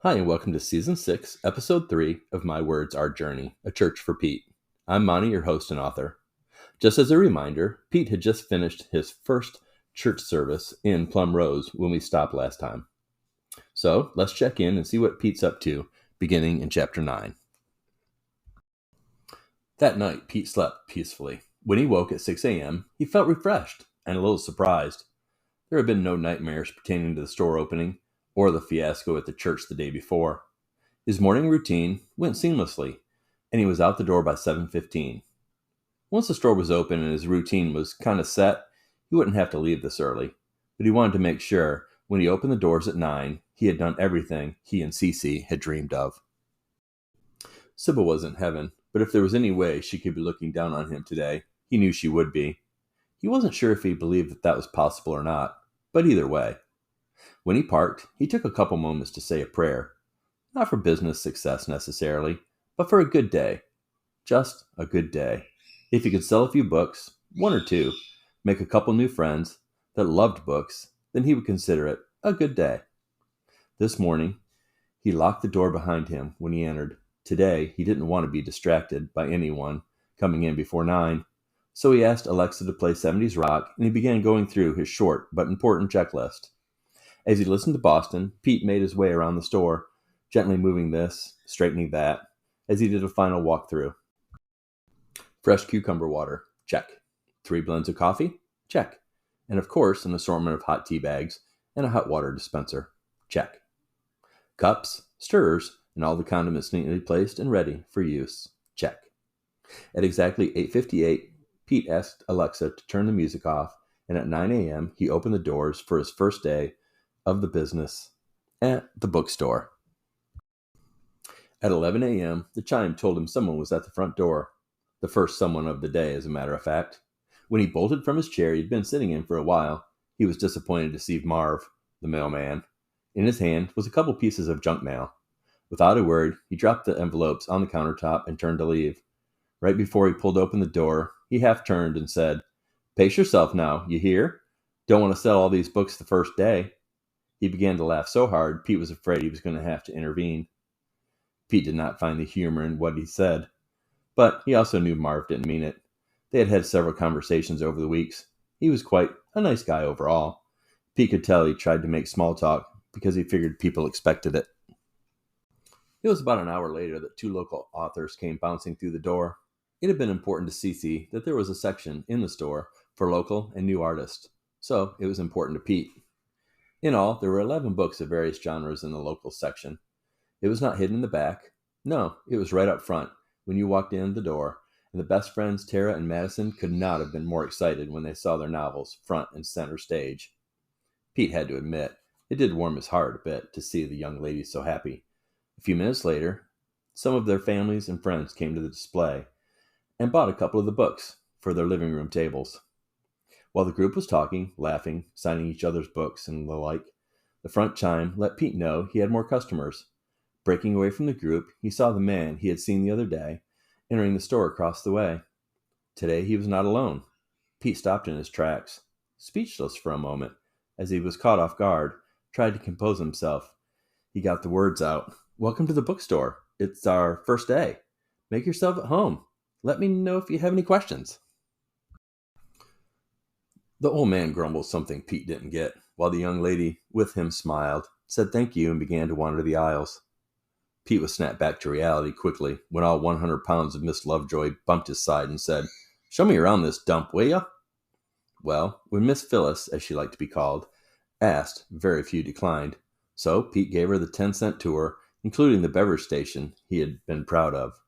Hi, and welcome to Season 6, Episode 3 of My Words, Our Journey, A Church for Pete. I'm Monty, your host and author. Just as a reminder, Pete had just finished his first church service in Plum Rose when we stopped last time. So let's check in and see what Pete's up to, beginning in Chapter 9. That night, Pete slept peacefully. When he woke at 6 a.m., he felt refreshed and a little surprised. There had been no nightmares pertaining to the store opening or the fiasco at the church the day before. His morning routine went seamlessly, and he was out the door by 7:15. Once the store was open and his routine was kind of set, he wouldn't have to leave this early. But he wanted to make sure, when he opened the doors at 9, he had done everything he and Cece had dreamed of. Sybil was in heaven, but if there was any way she could be looking down on him today, he knew she would be. He wasn't sure if he believed that was possible or not, but either way. When he parked, he took a couple moments to say a prayer. Not for business success necessarily, but for a good day. Just a good day. If he could sell a few books, one or two, make a couple new friends that loved books, then he would consider it a good day. This morning, he locked the door behind him when he entered. Today, he didn't want to be distracted by anyone coming in before 9, so he asked Alexa to play 70s rock, and he began going through his short but important checklist. As he listened to Boston, Pete made his way around the store, gently moving this, straightening that, as he did a final walkthrough. Fresh cucumber water, check. 3 blends of coffee, check. And of course, an assortment of hot tea bags and a hot water dispenser, check. Cups, stirrers, and all the condiments neatly placed and ready for use, check. At exactly 8:58, Pete asked Alexa to turn the music off, and at 9 a.m., he opened the doors for his first day of the business at the bookstore. At 11 a.m., the chime told him someone was at the front door. The first someone of the day, as a matter of fact. When he bolted from his chair he'd been sitting in for a while, he was disappointed to see Marv, the mailman. In his hand was a couple pieces of junk mail. Without a word, he dropped the envelopes on the countertop and turned to leave. Right before he pulled open the door, he half turned and said, "Pace yourself now, you hear? Don't want to sell all these books the first day." He began to laugh so hard, Pete was afraid he was going to have to intervene. Pete did not find the humor in what he said, but he also knew Marv didn't mean it. They had had several conversations over the weeks. He was quite a nice guy overall. Pete could tell he tried to make small talk because he figured people expected it. It was about an hour later that 2 local authors came bouncing through the door. It had been important to Cece that there was a section in the store for local and new artists, so it was important to Pete. In all, there were 11 books of various genres in the local section. It was not hidden in the back. No, it was right up front when you walked in the door, and the best friends Tara and Madison could not have been more excited when they saw their novels front and center stage. Pete had to admit, it did warm his heart a bit to see the young ladies so happy. A few minutes later, some of their families and friends came to the display and bought a couple of the books for their living room tables. While the group was talking, laughing, signing each other's books, and the like, the front chime let Pete know he had more customers. Breaking away from the group, he saw the man he had seen the other day entering the store across the way. Today he was not alone. Pete stopped in his tracks, speechless for a moment, as he was caught off guard, tried to compose himself. He got the words out. "Welcome to the bookstore. It's our first day. Make yourself at home. Let me know if you have any questions." The old man grumbled something Pete didn't get, while the young lady with him smiled, said thank you, and began to wander the aisles. Pete was snapped back to reality quickly when all 100 pounds of Miss Lovejoy bumped his side and said, "Show me around this dump, will ya?" Well, when Miss Phyllis, as she liked to be called, asked, very few declined, so Pete gave her the 10-cent tour, including the beverage station he had been proud of.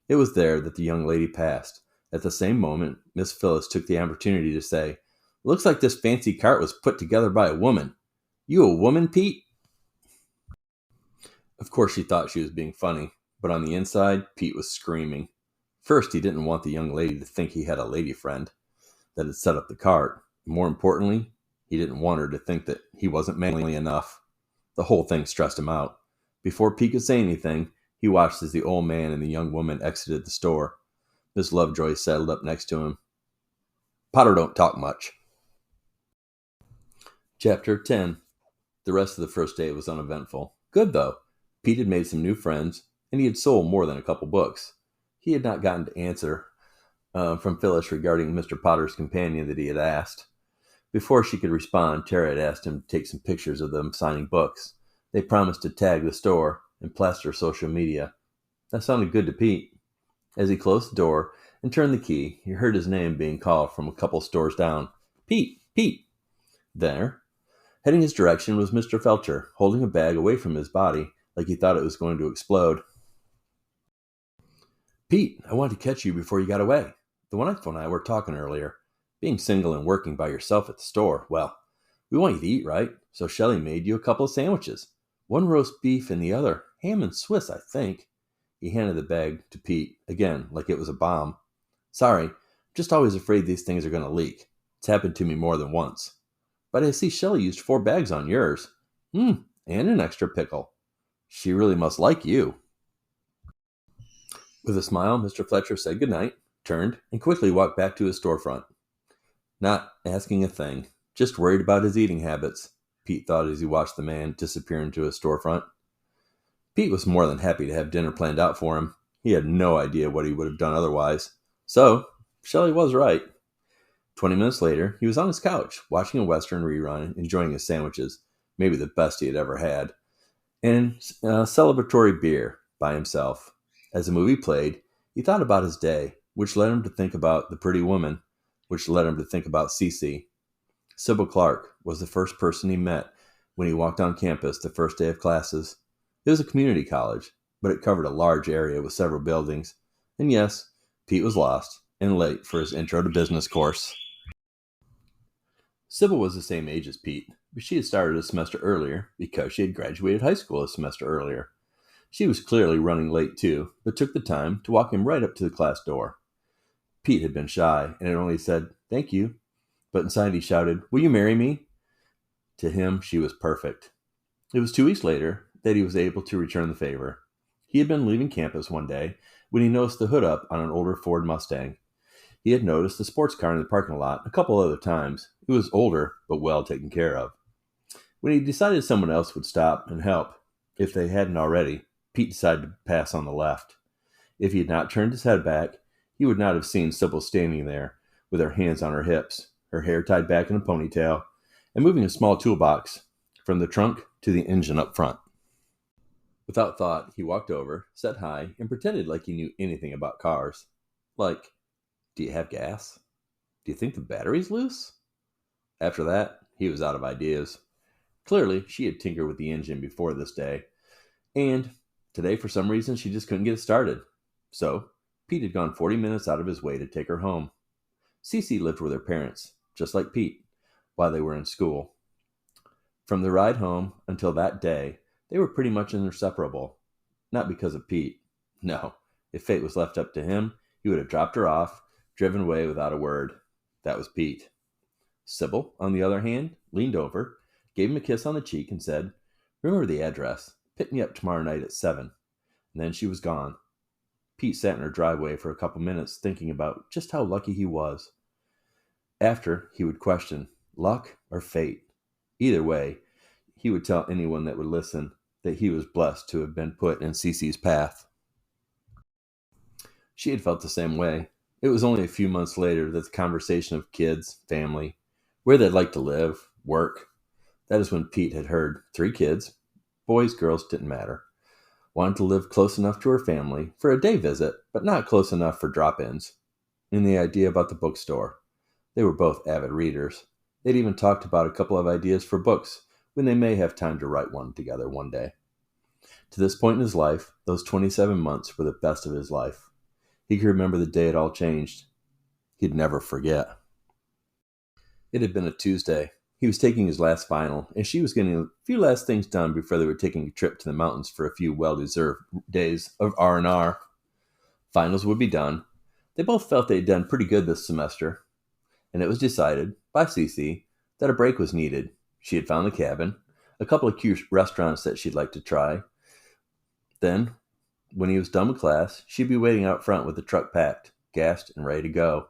It was there that the young lady passed. At the same moment, Miss Phyllis took the opportunity to say, "Looks like this fancy cart was put together by a woman. You a woman, Pete?" Of course she thought she was being funny, but on the inside, Pete was screaming. First, he didn't want the young lady to think he had a lady friend that had set up the cart. More importantly, he didn't want her to think that he wasn't manly enough. The whole thing stressed him out. Before Pete could say anything, he watched as the old man and the young woman exited the store. Miss Lovejoy settled up next to him. "Potter don't talk much." Chapter 10. The rest of the first day was uneventful. Good, though. Pete had made some new friends, and he had sold more tthan a couple books. He had not gotten to answer from Phyllis regarding Mr. Potter's companion that he had asked. Before she could respond, Tara had asked him to take some pictures of them signing books. They promised to tag the store and plaster social media. That sounded good to Pete. As he closed the door and turned the key, he heard his name being called from a couple stores down. Pete! Pete! There, heading his direction, was Mr. Felcher, holding a bag away from his body like he thought it was going to explode. Pete, I wanted to catch you before you got away. The wife and I were talking earlier. Being single and working by yourself at the store, well, we want you to eat, right? So Shelley made you a couple of sandwiches. One roast beef and the other ham and Swiss, I think. He handed the bag to Pete, again, like it was a bomb. Sorry, I'm just always afraid these things are going to leak. It's happened to me more than once. But I see Shelley used 4 bags on yours. And an extra pickle. She really must like you. With a smile, Mr. Fletcher said goodnight, turned, and quickly walked back to his storefront. Not asking a thing, just worried about his eating habits, Pete thought as he watched the man disappear into his storefront. Pete was more than happy to have dinner planned out for him. He had no idea what he would have done otherwise. So, Shelley was right. 20 minutes later, he was on his couch, watching a Western rerun, enjoying his sandwiches, maybe the best he had ever had, and a celebratory beer by himself. As the movie played, he thought about his day, which led him to think about the pretty woman, which led him to think about Cece. Sybil Clark was the first person he met when he walked on campus the first day of classes. It was a community college, but it covered a large area with several buildings. And yes, Pete was lost and late for his intro to business course. Sybil was the same age as Pete, but she had started a semester earlier because she had graduated high school a semester earlier. She was clearly running late too, but took the time to walk him right up to the class door. Pete had been shy and had only said, "Thank you," but inside he shouted, "Will you marry me?" To him, she was perfect. It was 2 weeks later that he was able to return the favor. He had been leaving campus one day when he noticed the hood up on an older Ford Mustang. He had noticed the sports car in the parking lot a couple other times. It was older, but well taken care of. When he decided someone else would stop and help, if they hadn't already, Pete decided to pass on the left. If he had not turned his head back, he would not have seen Sybil standing there with her hands on her hips, her hair tied back in a ponytail, and moving a small toolbox from the trunk to the engine up front. Without thought, he walked over, said hi, and pretended like he knew anything about cars. Like, "Do you have gas? Do you think the battery's loose?" After that, he was out of ideas. Clearly, she had tinkered with the engine before this day, and today, for some reason, she just couldn't get it started. So, Pete had gone 40 minutes out of his way to take her home. Cece lived with her parents, just like Pete, while they were in school. From the ride home until that day, they were pretty much inseparable. Not because of Pete. No, if fate was left up to him, he would have dropped her off, driven away without a word. That was Pete. Sybil, on the other hand, leaned over, gave him a kiss on the cheek, and said, "Remember the address. Pick me up tomorrow night at 7. And then she was gone. Pete sat in her driveway for a couple minutes thinking about just how lucky he was. After, he would question, luck or fate? Either way, he would tell anyone that would listen that he was blessed to have been put in Cece's path. She had felt the same way. It was only a few months later that the conversation of kids, family, where they'd like to live, work, that is when Pete had heard 3 kids, boys, girls, didn't matter, wanted to live close enough to her family for a day visit, but not close enough for drop-ins. And the idea about the bookstore. They were both avid readers. They'd even talked about a couple of ideas for books when they may have time to write one together one day. To this point in his life, those 27 months were the best of his life. He could remember the day it all changed. He'd never forget. It had been a Tuesday. He was taking his last final, and she was getting a few last things done before they were taking a trip to the mountains for a few well-deserved days of R&R. Finals would be done. They both felt they had done pretty good this semester, and it was decided, by Cece, that a break was needed. She had found the cabin, a couple of cute restaurants that she'd like to try. Then, when he was done with class, she'd be waiting out front with the truck packed, gassed, and ready to go.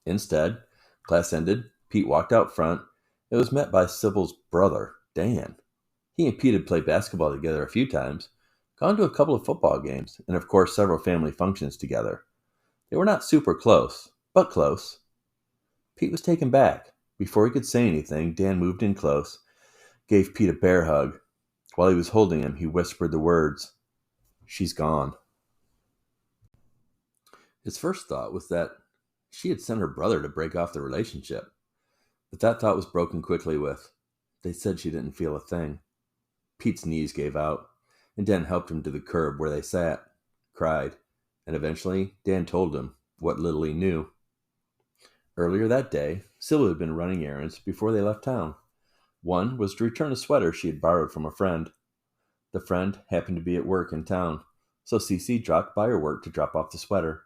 Instead, class ended, Pete walked out front, and was met by Sybil's brother, Dan. He and Pete had played basketball together a few times, gone to a couple of football games, and of course several family functions together. They were not super close, but close. Pete was taken back. Before he could say anything, Dan moved in close, gave Pete a bear hug. While he was holding him, he whispered the words, "She's gone." His first thought was that she had sent her brother to break off the relationship, but that thought was broken quickly with, "They said she didn't feel a thing." Pete's knees gave out, and Dan helped him to the curb where they sat, cried, and eventually Dan told him what little he knew. Earlier that day, Sybil had been running errands before they left town. One was to return a sweater she had borrowed from a friend. The friend happened to be at work in town, so Cece dropped by her work to drop off the sweater.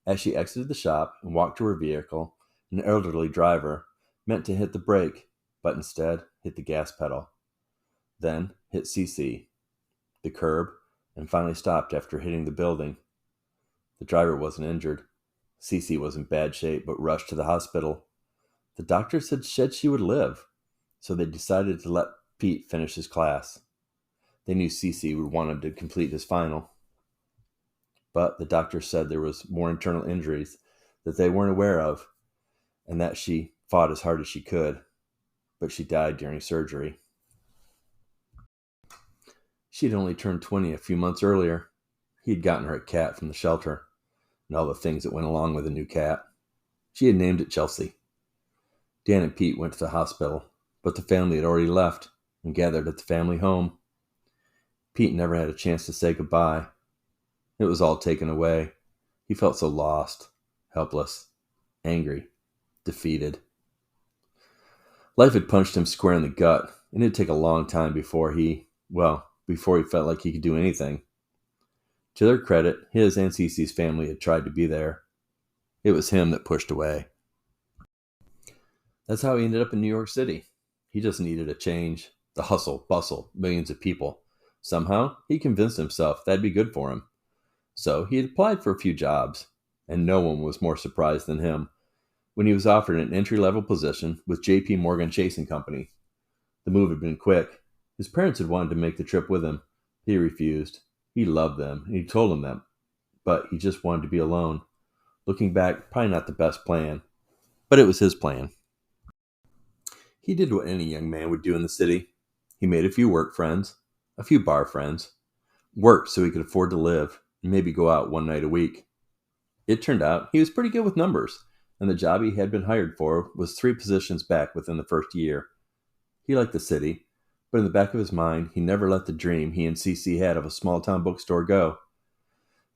As she exited the shop and walked to her vehicle, an elderly driver meant to hit the brake, but instead hit the gas pedal. Then hit Cece, the curb, and finally stopped after hitting the building. The driver wasn't injured. Cece was in bad shape but rushed to the hospital. The doctors had said she would live, so they decided to let Pete finish his class. They knew Cece would want him to complete his final. But the doctor said there was more internal injuries that they weren't aware of, and that she fought as hard as she could, but she died during surgery. She had only turned 20 a few months earlier. He had gotten her a cat from the shelter, and all the things that went along with a new cat. She had named it Chelsea. Dan and Pete went to the hospital, but the family had already left and gathered at the family home. Pete never had a chance to say goodbye. It was all taken away. He felt so lost, helpless, angry, defeated. Life had punched him square in the gut, and it'd take a long time before he felt like he could do anything. To their credit, his and Cece's family had tried to be there. It was him that pushed away. That's how he ended up in New York City. He just needed a change. The hustle, bustle, millions of people. Somehow, he convinced himself that'd be good for him. So he had applied for a few jobs, and no one was more surprised than him when he was offered an entry-level position with J.P. Morgan Chase & Company. The move had been quick. His parents had wanted to make the trip with him. He refused. He loved them, and he told them that, but he just wanted to be alone. Looking back, probably not the best plan, but it was his plan. He did what any young man would do in the city. He made a few work friends, a few bar friends, worked so he could afford to live, and maybe go out one night a week. It turned out he was pretty good with numbers, and the job he had been hired for was 3 positions back within the first year. He liked the city, but in the back of his mind, he never let the dream he and Cece had of a small-town bookstore go.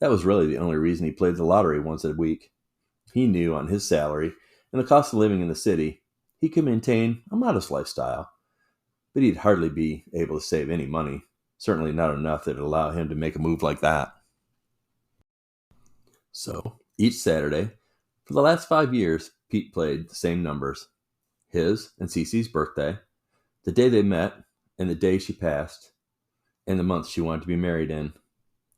That was really the only reason he played the lottery once a week. He knew on his salary and the cost of living in the city, he could maintain a modest lifestyle, but he'd hardly be able to save any money, certainly not enough that would allow him to make a move like that. So, each Saturday, for the last 5 years, Pete played the same numbers. His and Cece's birthday, the day they met, and the day she passed, and the month she wanted to be married in.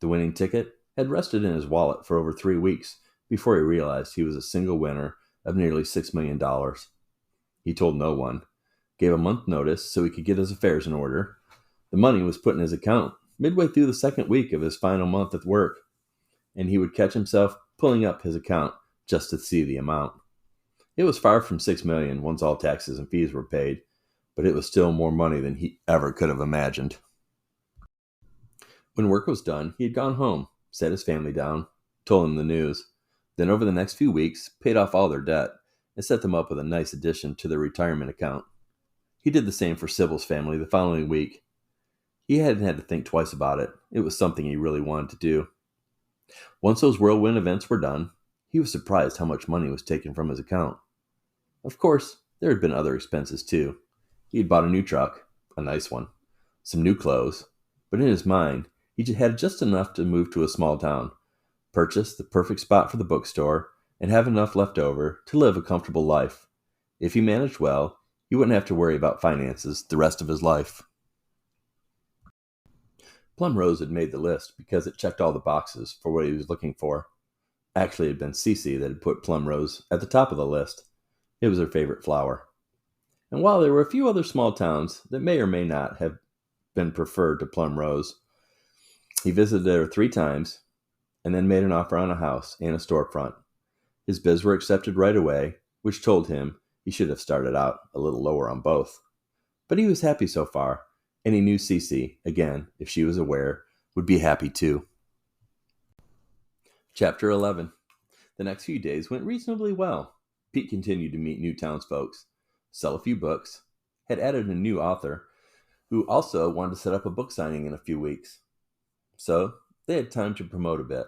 The winning ticket had rested in his wallet for over 3 weeks before he realized he was a single winner of nearly $6 million. He told no one, gave a month notice so he could get his affairs in order. The money was put in his account midway through the second week of his final month at work, and he would catch himself pulling up his account just to see the amount. It was far from $6 million once all taxes and fees were paid, but it was still more money than he ever could have imagined. When work was done, he had gone home, sat his family down, told them the news, then over the next few weeks paid off all their debt and set them up with a nice addition to their retirement account. He did the same for Sybil's family the following week. He hadn't had to think twice about it. It was something he really wanted to do. Once those whirlwind events were done, he was surprised how much money was taken from his account. Of course, there had been other expenses too. He had bought a new truck, a nice one, some new clothes, but in his mind, he had just enough to move to a small town, purchase the perfect spot for the bookstore, and have enough left over to live a comfortable life. If he managed well, he wouldn't have to worry about finances the rest of his life. Plum Rose had made the list because it checked all the boxes for what he was looking for. Actually, it had been Cece that had put Plum Rose at the top of the list. It was her favorite flower. And while there were a few other small towns that may or may not have been preferred to Plum Rose, He visited her 3 times and then made an offer on a house and a storefront. His bids were accepted right away, which told him he should have started out a little lower on both. But he was happy so far, and he knew Cece, again, if she was aware, would be happy too. Chapter 11. The next few days went reasonably well. Pete continued to meet new townsfolk, sell a few books, had added a new author, who also wanted to set up a book signing in a few weeks. So they had time to promote a bit.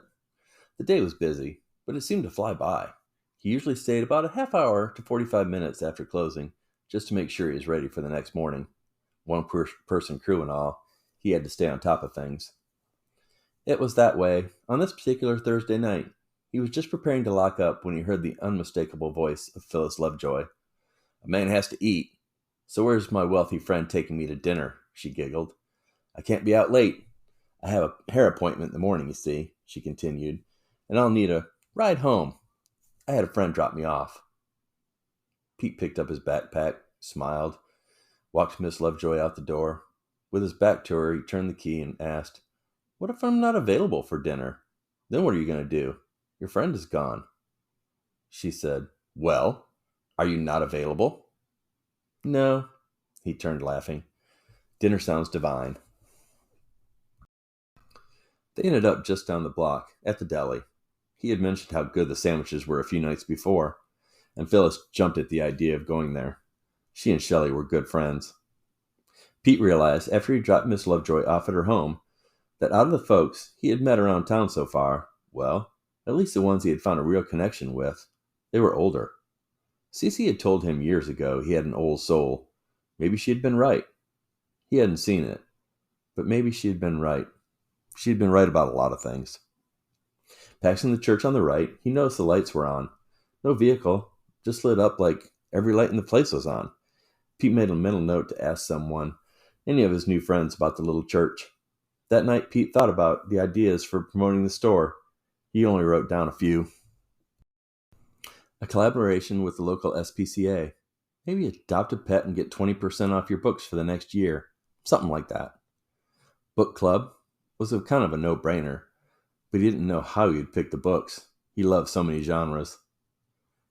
The day was busy, but it seemed to fly by. He usually stayed about a half hour to 45 minutes after closing, just to make sure he was ready for the next morning. One person crew and all, he had to stay on top of things. It was that way on this particular Thursday night. He was just preparing to lock up when he heard the unmistakable voice of Phyllis Lovejoy. "A man has to eat, so where's my wealthy friend taking me to dinner?" she giggled. "I can't be out late. I have a hair appointment in the morning, you see," she continued, "and I'll need a ride home. I had a friend drop me off." Pete picked up his backpack, smiled, walked Miss Lovejoy out the door. With his back to her, he turned the key and asked, "What if I'm not available for dinner? Then what are you going to do? Your friend is gone." She said, "Well, are you not available?" "No," he turned, laughing. "Dinner sounds divine." They ended up just down the block, at the deli. He had mentioned how good the sandwiches were a few nights before, and Phyllis jumped at the idea of going there. She and Shelley were good friends. Pete realized after he dropped Miss Lovejoy off at her home that out of the folks he had met around town so far, well, at least the ones he had found a real connection with, they were older. Cece had told him years ago he had an old soul. Maybe she had been right. He hadn't seen it, but maybe she had been right. She had been right about a lot of things. Passing the church on the right, he noticed the lights were on. No vehicle, just lit up like every light in the place was on. Pete made a mental note to ask any of his new friends about the little church. That night, Pete thought about the ideas for promoting the store. He only wrote down a few. A collaboration with the local SPCA. Maybe adopt a pet and get 20% off your books for the next year. Something like that. Book club was kind of a no-brainer, but he didn't know how he'd pick the books. He loved so many genres.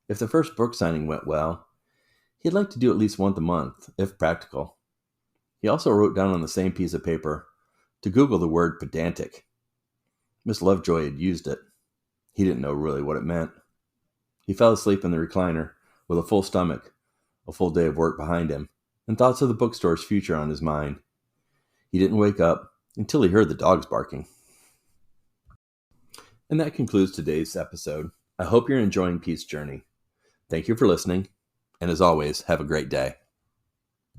If the first book signing went well, he'd like to do at least once a month, if practical. He also wrote down on the same piece of paper to Google the word pedantic. Miss Lovejoy had used it. He didn't know really what it meant. He fell asleep in the recliner with a full stomach, a full day of work behind him, and thoughts of the bookstore's future on his mind. He didn't wake up until he heard the dogs barking. And that concludes today's episode. I hope you're enjoying Pete's journey. Thank you for listening, and as always, have a great day.